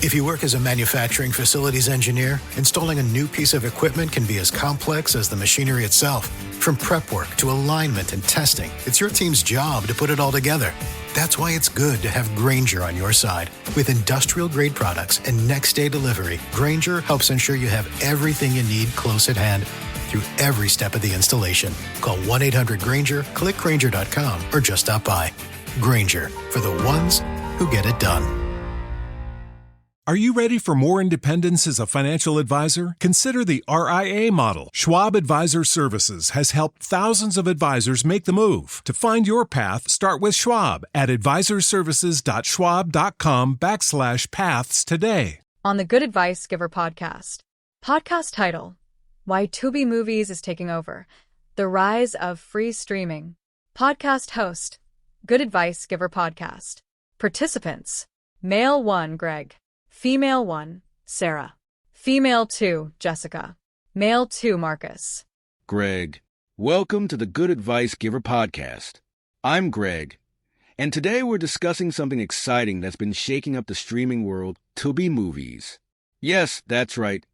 If you work as a manufacturing facilities engineer, installing a new piece of equipment can be as complex as the machinery itself. From prep work to alignment and testing, it's your team's job to put it all together. That's why it's good to have Grainger on your side. With industrial-grade products and next-day delivery, Grainger helps ensure you have everything you need close at hand through every step of the installation. Call 1-800-GRAINGER, click Grainger.com, or just stop by. Grainger, for the ones who get it done. Are you ready for more independence as a financial advisor? Consider the RIA model. Schwab Advisor Services has helped thousands of advisors make the move. To find your path, start with Schwab at advisorservices.schwab.com/paths today. On the Good Advice Giver podcast. Podcast title, Why Tubi Movies is Taking Over. The Rise of Free Streaming. Podcast host, Good Advice Giver podcast. Participants, Male 1, Greg. Female 1, Sarah. Female 2, Jessica. Male 2, Marcus. Greg, welcome to the Good Advice Giver podcast. I'm Greg, and today we're discussing something exciting that's been shaking up the streaming world, Tubi Movies. Yes, that's right.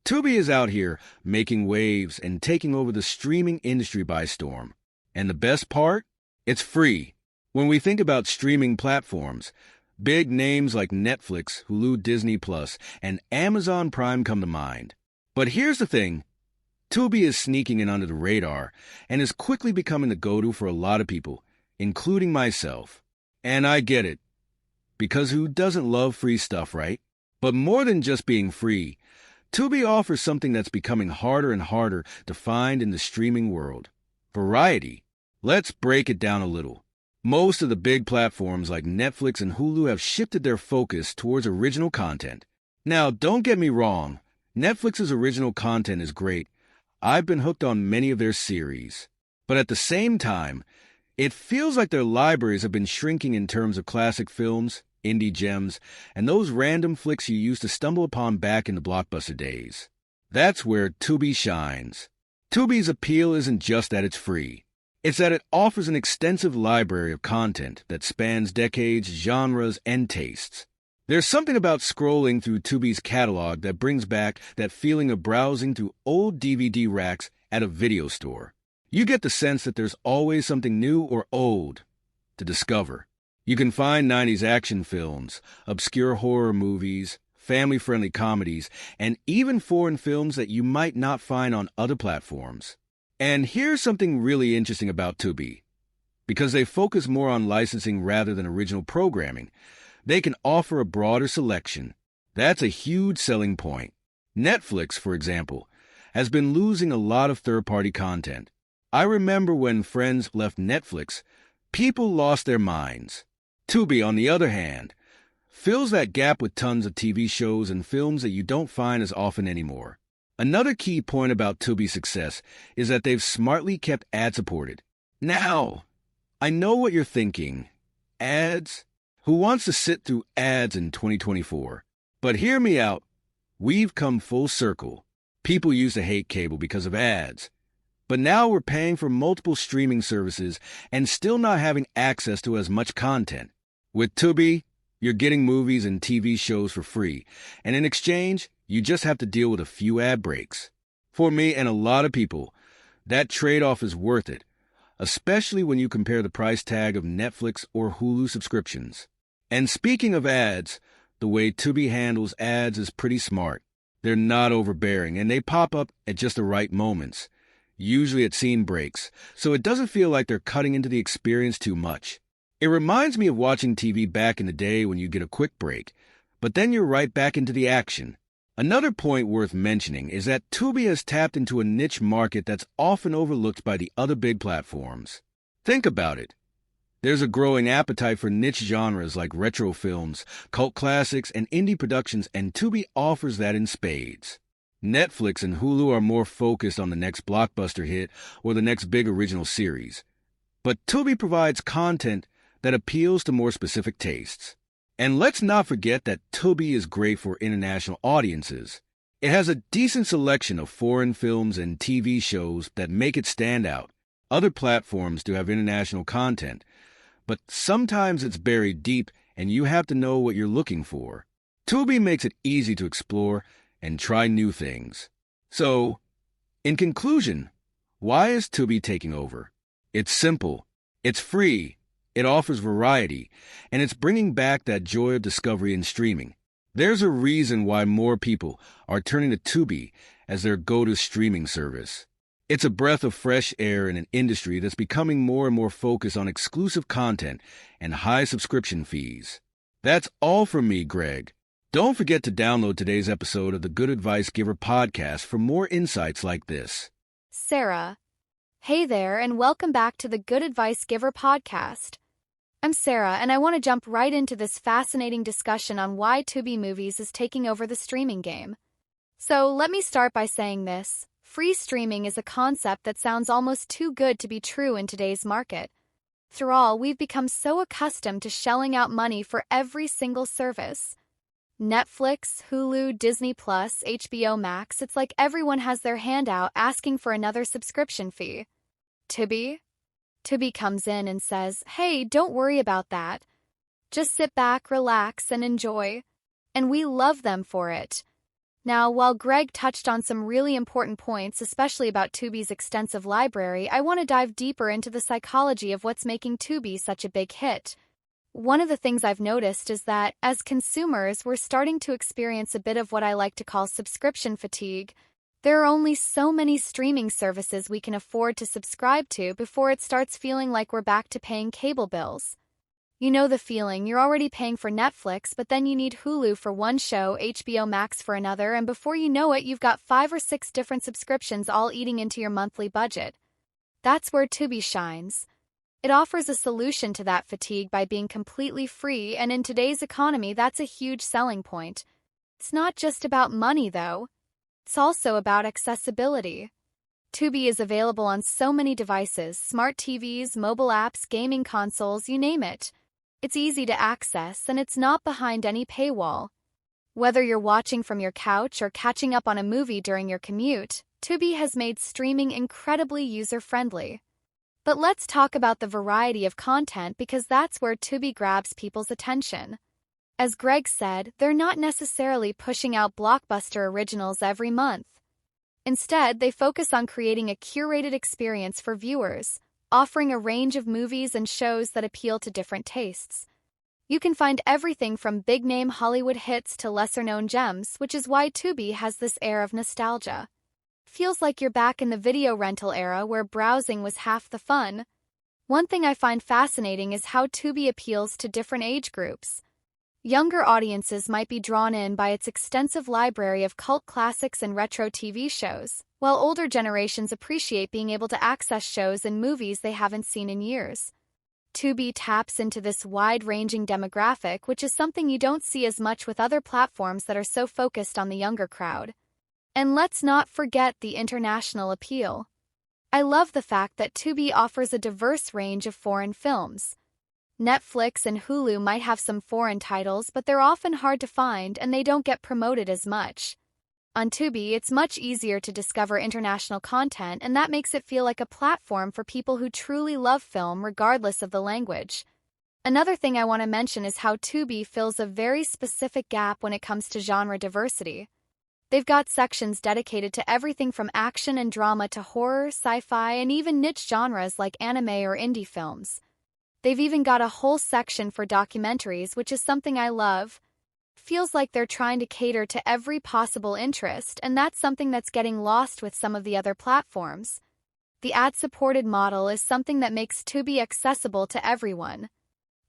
Tubi is out here making waves and taking over the streaming industry by storm. And the best part? It's free. When we think about streaming platforms, big names like Netflix, Hulu, Disney+, and Amazon Prime come to mind. But here's the thing. Tubi is sneaking in under the radar and is quickly becoming the go-to for a lot of people, including myself. And I get it. Because who doesn't love free stuff, right? But more than just being free, Tubi offers something that's becoming harder and harder to find in the streaming world. Variety. Let's break it down a little. Most of the big platforms like Netflix and Hulu have shifted their focus towards original content. Now, don't get me wrong. Netflix's original content is great. I've been hooked on many of their series. But at the same time, it feels like their libraries have been shrinking in terms of classic films, indie gems, and those random flicks you used to stumble upon back in the blockbuster days. That's where Tubi shines. Tubi's appeal isn't just that it's free. It's that it offers an extensive library of content that spans decades, genres, and tastes. There's something about scrolling through Tubi's catalog that brings back that feeling of browsing through old DVD racks at a video store. You get the sense that there's always something new or old to discover. You can find 90s action films, obscure horror movies, family-friendly comedies, and even foreign films that you might not find on other platforms. And here's something really interesting about Tubi. Because they focus more on licensing rather than original programming, they can offer a broader selection. That's a huge selling point. Netflix, for example, has been losing a lot of third-party content. I remember when Friends left Netflix, people lost their minds. Tubi, on the other hand, fills that gap with tons of TV shows and films that you don't find as often anymore. Another key point about Tubi's success is that they've smartly kept ad-supported. Now, I know what you're thinking. Ads? Who wants to sit through ads in 2024? But hear me out. We've come full circle. People used to hate cable because of ads. But now we're paying for multiple streaming services and still not having access to as much content. With Tubi, you're getting movies and TV shows for free, and in exchange, you just have to deal with a few ad breaks. For me and a lot of people, that trade-off is worth it, especially when you compare the price tag of Netflix or Hulu subscriptions. And speaking of ads, the way Tubi handles ads is pretty smart. They're not overbearing, and they pop up at just the right moments, usually at scene breaks, so it doesn't feel like they're cutting into the experience too much. It reminds me of watching TV back in the day when you get a quick break, but then you're right back into the action. Another point worth mentioning is that Tubi has tapped into a niche market that's often overlooked by the other big platforms. Think about it. There's a growing appetite for niche genres like retro films, cult classics, and indie productions, and Tubi offers that in spades. Netflix and Hulu are more focused on the next blockbuster hit or the next big original series. But Tubi provides content that appeals to more specific tastes. And let's not forget that Tubi is great for international audiences. It has a decent selection of foreign films and TV shows that make it stand out. Other platforms do have international content, but sometimes it's buried deep and you have to know what you're looking for. Tubi makes it easy to explore and try new things. So, in conclusion, why is Tubi taking over? It's simple, it's free, it offers variety, and it's bringing back that joy of discovery in streaming. There's a reason why more people are turning to Tubi as their go-to streaming service. It's a breath of fresh air in an industry that's becoming more and more focused on exclusive content and high subscription fees. That's all from me, Greg. Don't forget to download today's episode of the Good Advice Giver podcast for more insights like this. Sarah. Hey there, and welcome back to the Good Advice Giver podcast. I'm Sarah, and I want to jump right into this fascinating discussion on why Tubi Movies is taking over the streaming game. So let me start by saying this. Free streaming is a concept that sounds almost too good to be true in today's market. After all, we've become so accustomed to shelling out money for every single service. Netflix, Hulu, Disney+, HBO Max, it's like everyone has their hand out asking for another subscription fee. Tubi comes in and says, hey, don't worry about that. Just sit back, relax, and enjoy. And we love them for it. Now, while Greg touched on some really important points, especially about Tubi's extensive library, I want to dive deeper into the psychology of what's making Tubi such a big hit. One of the things I've noticed is that, as consumers, we're starting to experience a bit of what I like to call subscription fatigue. There are only so many streaming services we can afford to subscribe to before it starts feeling like we're back to paying cable bills. You know the feeling, you're already paying for Netflix, but then you need Hulu for one show, HBO Max for another, and before you know it, you've got 5 or 6 different subscriptions all eating into your monthly budget. That's where Tubi shines. It offers a solution to that fatigue by being completely free, and in today's economy, that's a huge selling point. It's not just about money, though. It's also about accessibility. Tubi is available on so many devices, smart TVs, mobile apps, gaming consoles, you name it. It's easy to access, and it's not behind any paywall. Whether you're watching from your couch or catching up on a movie during your commute, Tubi has made streaming incredibly user-friendly. But let's talk about the variety of content because that's where Tubi grabs people's attention. As Greg said, they're not necessarily pushing out blockbuster originals every month. Instead, they focus on creating a curated experience for viewers, offering a range of movies and shows that appeal to different tastes. You can find everything from big-name Hollywood hits to lesser-known gems, which is why Tubi has this air of nostalgia. Feels like you're back in the video rental era where browsing was half the fun. One thing I find fascinating is how Tubi appeals to different age groups. Younger audiences might be drawn in by its extensive library of cult classics and retro TV shows, while older generations appreciate being able to access shows and movies they haven't seen in years. Tubi taps into this wide-ranging demographic, which is something you don't see as much with other platforms that are so focused on the younger crowd. And let's not forget the international appeal. I love the fact that Tubi offers a diverse range of foreign films. Netflix and Hulu might have some foreign titles, but they're often hard to find and they don't get promoted as much. On Tubi, it's much easier to discover international content, and that makes it feel like a platform for people who truly love film regardless of the language. Another thing I want to mention is how Tubi fills a very specific gap when it comes to genre diversity. They've got sections dedicated to everything from action and drama to horror, sci-fi, and even niche genres like anime or indie films. They've even got a whole section for documentaries, which is something I love. Feels like they're trying to cater to every possible interest, and that's something that's getting lost with some of the other platforms. The ad-supported model is something that makes Tubi accessible to everyone.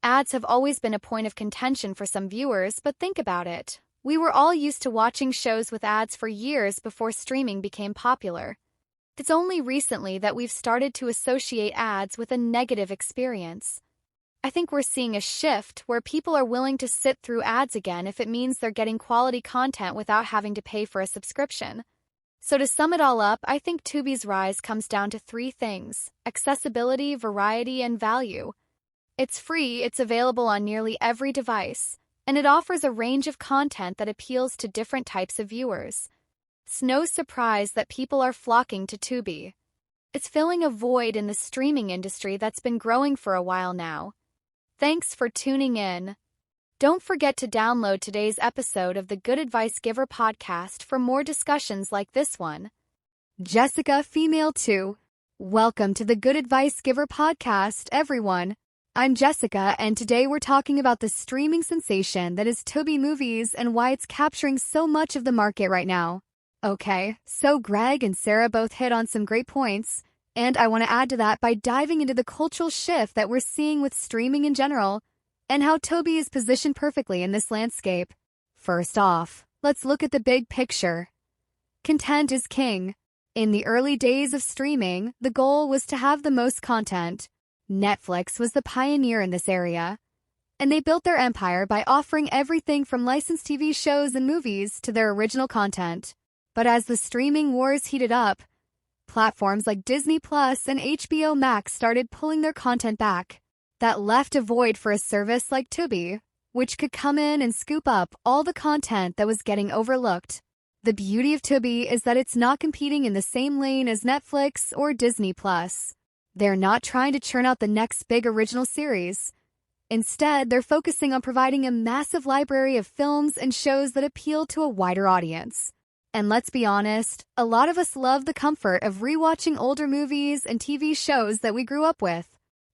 Ads have always been a point of contention for some viewers, but think about it. We were all used to watching shows with ads for years before streaming became popular. It's only recently that we've started to associate ads with a negative experience. I think we're seeing a shift where people are willing to sit through ads again if it means they're getting quality content without having to pay for a subscription. So to sum it all up, I think Tubi's rise comes down to 3 things: accessibility, variety, and value. It's free, it's available on nearly every device, and it offers a range of content that appeals to different types of viewers. It's no surprise that people are flocking to Tubi. It's filling a void in the streaming industry that's been growing for a while now. Thanks for tuning in. Don't forget to download today's episode of the Good Advice Giver podcast for more discussions like this one. Jessica, female 2. Welcome to the Good Advice Giver podcast, everyone. I'm Jessica, and today we're talking about the streaming sensation that is Tubi Movies and why it's capturing so much of the market right now. Okay, so Greg and Sarah both hit on some great points, and I want to add to that by diving into the cultural shift that we're seeing with streaming in general, and how Tubi is positioned perfectly in this landscape. First off, let's look at the big picture. Content is king. In the early days of streaming, the goal was to have the most content. Netflix was the pioneer in this area, and they built their empire by offering everything from licensed TV shows and movies to their original content. But as the streaming wars heated up, platforms like Disney Plus and HBO Max started pulling their content back. That left a void for a service like Tubi, which could come in and scoop up all the content that was getting overlooked. The beauty of Tubi is that it's not competing in the same lane as Netflix or Disney Plus. They're not trying to churn out the next big original series. Instead, they're focusing on providing a massive library of films and shows that appeal to a wider audience. And let's be honest, a lot of us love the comfort of rewatching older movies and TV shows that we grew up with.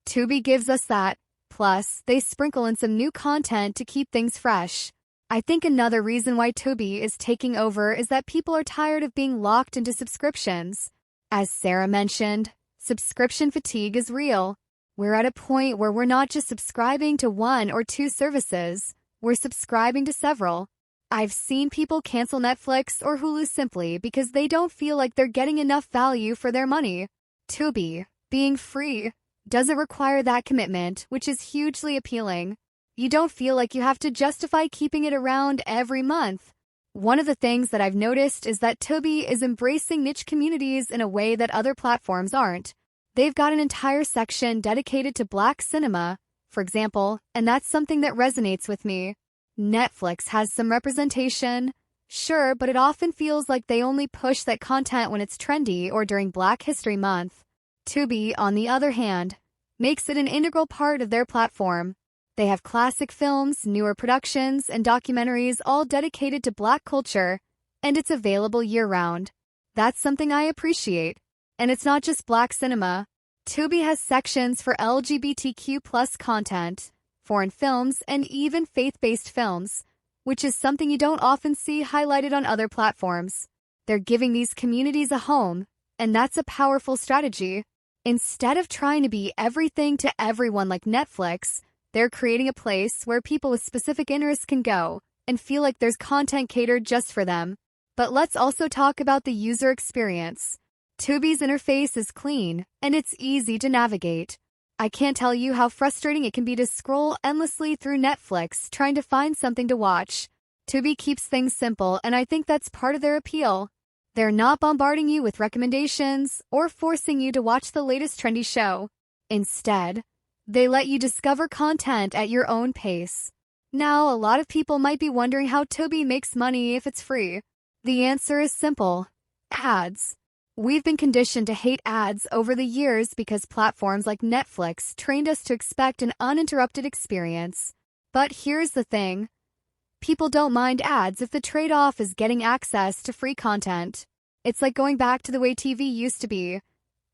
Tubi gives us that. Plus, they sprinkle in some new content to keep things fresh. I think another reason why Tubi is taking over is that people are tired of being locked into subscriptions. As Sarah mentioned, subscription fatigue is real. We're at a point where we're not just subscribing to one or two services, we're subscribing to several. I've seen people cancel Netflix or Hulu simply because they don't feel like they're getting enough value for their money. Tubi, being free, doesn't require that commitment, which is hugely appealing. You don't feel like you have to justify keeping it around every month. One of the things that I've noticed is that Tubi is embracing niche communities in a way that other platforms aren't. They've got an entire section dedicated to Black cinema, for example, and that's something that resonates with me. Netflix has some representation, sure, but it often feels like they only push that content when it's trendy or during Black History Month. Tubi, on the other hand, makes it an integral part of their platform. They have classic films, newer productions, and documentaries all dedicated to Black culture, and it's available year-round. That's something I appreciate. And it's not just Black cinema. Tubi has sections for LGBTQ+ content, foreign films, and even faith-based films, which is something you don't often see highlighted on other platforms. They're giving these communities a home, and that's a powerful strategy. Instead of trying to be everything to everyone like Netflix, they're creating a place where people with specific interests can go and feel like there's content catered just for them. But let's also talk about the user experience. Tubi's interface is clean, and it's easy to navigate. I can't tell you how frustrating it can be to scroll endlessly through Netflix trying to find something to watch. Tubi keeps things simple, and I think that's part of their appeal. They're not bombarding you with recommendations or forcing you to watch the latest trendy show. Instead, they let you discover content at your own pace. Now, a lot of people might be wondering how Tubi makes money if it's free. The answer is simple: ads. We've been conditioned to hate ads over the years because platforms like Netflix trained us to expect an uninterrupted experience. But here's the thing. People don't mind ads if the trade-off is getting access to free content. It's like going back to the way TV used to be.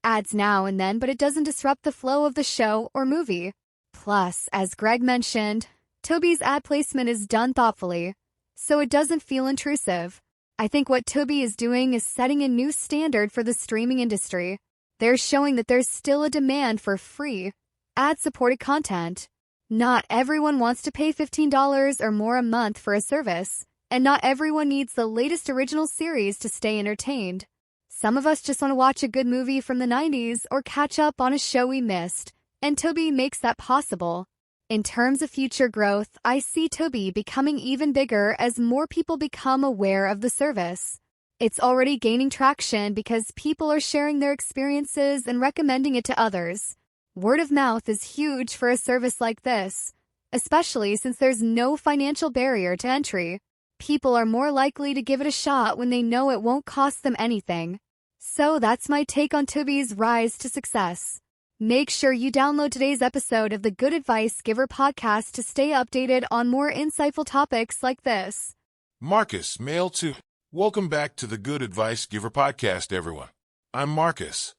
Ads now and then, but it doesn't disrupt the flow of the show or movie. Plus, as Greg mentioned, Tubi's ad placement is done thoughtfully, so it doesn't feel intrusive. I think what Tubi is doing is setting a new standard for the streaming industry. They're showing that there's still a demand for free, ad-supported content. Not everyone wants to pay $15 or more a month for a service, and not everyone needs the latest original series to stay entertained. Some of us just want to watch a good movie from the 90s or catch up on a show we missed, and Tubi makes that possible. In terms of future growth, I see Tubi becoming even bigger as more people become aware of the service. It's already gaining traction because people are sharing their experiences and recommending it to others. Word of mouth is huge for a service like this, especially since there's no financial barrier to entry. People are more likely to give it a shot when they know it won't cost them anything. So that's my take on Tubi's rise to success. Make sure you download today's episode of the Good Advice Giver podcast to stay updated on more insightful topics like this. Marcus, male 2. Welcome back to the Good Advice Giver podcast, everyone. I'm Marcus,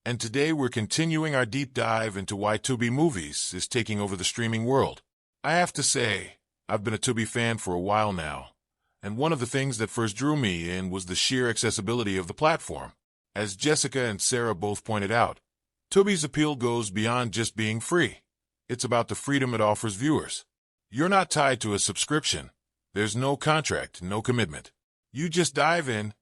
and today we're continuing our deep dive into why Tubi Movies is taking over the streaming world. I have to say, I've been a Tubi fan for a while now, and one of the things that first drew me in was the sheer accessibility of the platform. As Jessica and Sarah both pointed out, Tubi's appeal goes beyond just being free. It's about the freedom it offers viewers. You're not tied to a subscription. There's no contract, no commitment. You just dive in,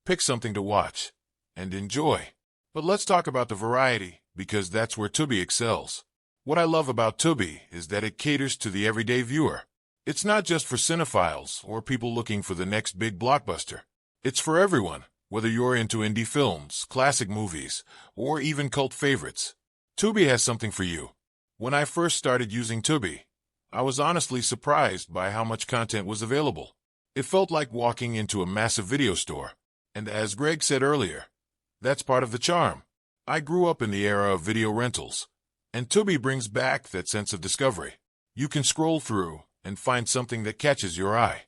pick something to watch, and enjoy. But let's talk about the variety, because that's where Tubi excels. What I love about Tubi is that it caters to the everyday viewer. It's not just for cinephiles or people looking for the next big blockbuster. It's for everyone. Whether you're into indie films, classic movies, or even cult favorites, Tubi has something for you. When I first started using Tubi, I was honestly surprised by how much content was available. It felt like walking into a massive video store. And as Greg said earlier, that's part of the charm. I grew up in the era of video rentals, and Tubi brings back that sense of discovery. You can scroll through and find something that catches your eye.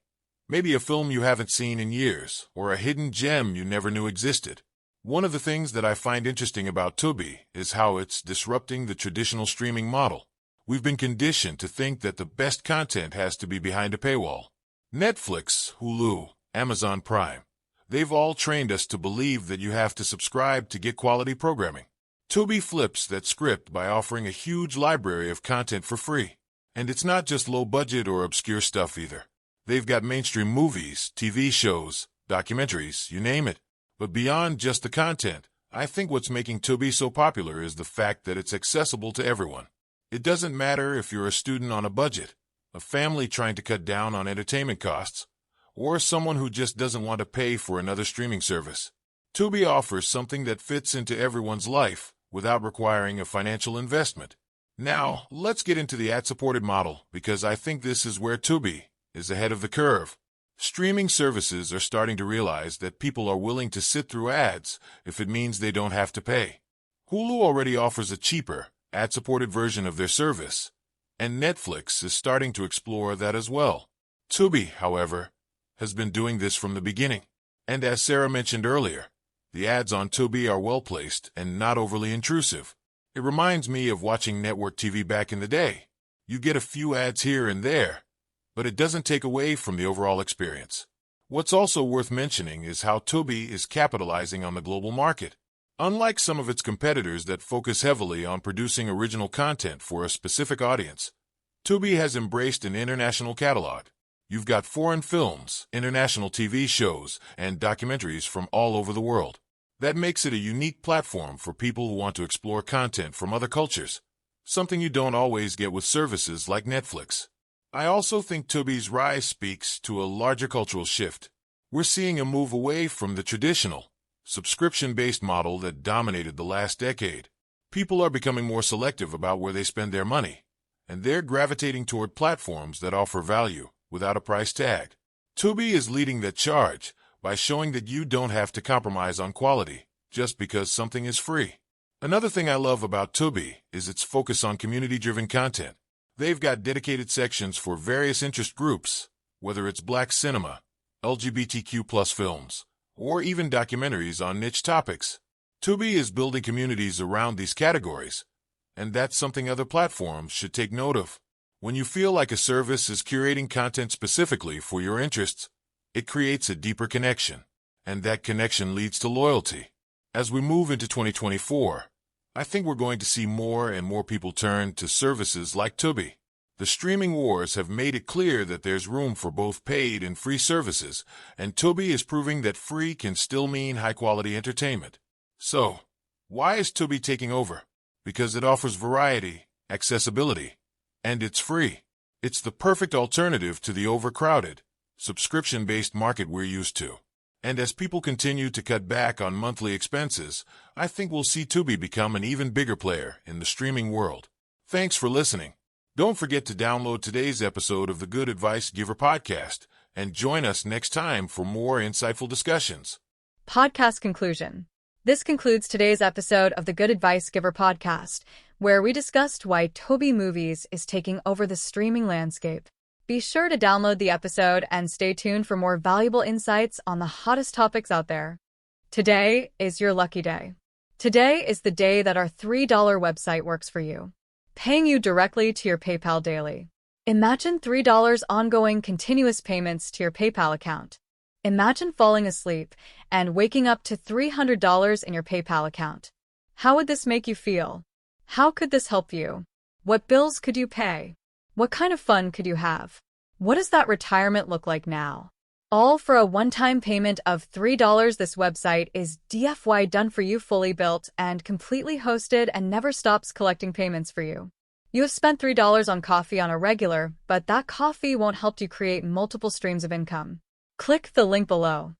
Maybe a film you haven't seen in years, or a hidden gem you never knew existed. One of the things that I find interesting about Tubi is how it's disrupting the traditional streaming model. We've been conditioned to think that the best content has to be behind a paywall. Netflix, Hulu, Amazon Prime, they've all trained us to believe that you have to subscribe to get quality programming. Tubi flips that script by offering a huge library of content for free. And it's not just low-budget or obscure stuff either. They've got mainstream movies, TV shows, documentaries, you name it. But beyond just the content, I think what's making Tubi so popular is the fact that it's accessible to everyone. It doesn't matter if you're a student on a budget, a family trying to cut down on entertainment costs, or someone who just doesn't want to pay for another streaming service. Tubi offers something that fits into everyone's life without requiring a financial investment. Now, let's get into the ad-supported model, because I think this is where Tubi is ahead of the curve. Streaming services are starting to realize that people are willing to sit through ads if it means they don't have to pay. Hulu already offers a cheaper, ad-supported version of their service, and Netflix is starting to explore that as well. Tubi, however, has been doing this from the beginning. And as Sarah mentioned earlier, the ads on Tubi are well-placed and not overly intrusive. It reminds me of watching network TV back in the day. You get a few ads here and there, but it doesn't take away from the overall experience. What's also worth mentioning is how Tubi is capitalizing on the global market. Unlike some of its competitors that focus heavily on producing original content for a specific audience, Tubi has embraced an international catalog. You've got foreign films, international TV shows, and documentaries from all over the world. That makes it a unique platform for people who want to explore content from other cultures, something you don't always get with services like Netflix. I also think Tubi's rise speaks to a larger cultural shift. We're seeing a move away from the traditional, subscription-based model that dominated the last decade. People are becoming more selective about where they spend their money, and they're gravitating toward platforms that offer value without a price tag. Tubi is leading that charge by showing that you don't have to compromise on quality just because something is free. Another thing I love about Tubi is its focus on community-driven content. They've got dedicated sections for various interest groups, whether it's Black cinema, LGBTQ+ films, or even documentaries on niche topics. Tubi is building communities around these categories, and that's something other platforms should take note of. When you feel like a service is curating content specifically for your interests, it creates a deeper connection, and that connection leads to loyalty. As we move into 2024, I think we're going to see more and more people turn to services like Tubi. The streaming wars have made it clear that there's room for both paid and free services, and Tubi is proving that free can still mean high-quality entertainment. So, why is Tubi taking over? Because it offers variety, accessibility, and it's free. It's the perfect alternative to the overcrowded, subscription-based market we're used to. And as people continue to cut back on monthly expenses, I think we'll see Tubi become an even bigger player in the streaming world. Thanks for listening. Don't forget to download today's episode of the Good Advice Giver podcast and join us next time for more insightful discussions. Podcast conclusion. This concludes today's episode of the Good Advice Giver podcast, where we discussed why Tubi Movies is taking over the streaming landscape. Be sure to download the episode and stay tuned for more valuable insights on the hottest topics out there. Today is your lucky day. Today is the day that our $3 website works for you, paying you directly to your PayPal daily. Imagine $3 ongoing continuous payments to your PayPal account. Imagine falling asleep and waking up to $300 in your PayPal account. How would this make you feel? How could this help you? What bills could you pay? What kind of fun could you have? What does that retirement look like now? All for a one-time payment of $3. This website is DFY done for you, fully built and completely hosted, and never stops collecting payments for you. You have spent $3 on coffee on a regular, but that coffee won't help you create multiple streams of income. Click the link below.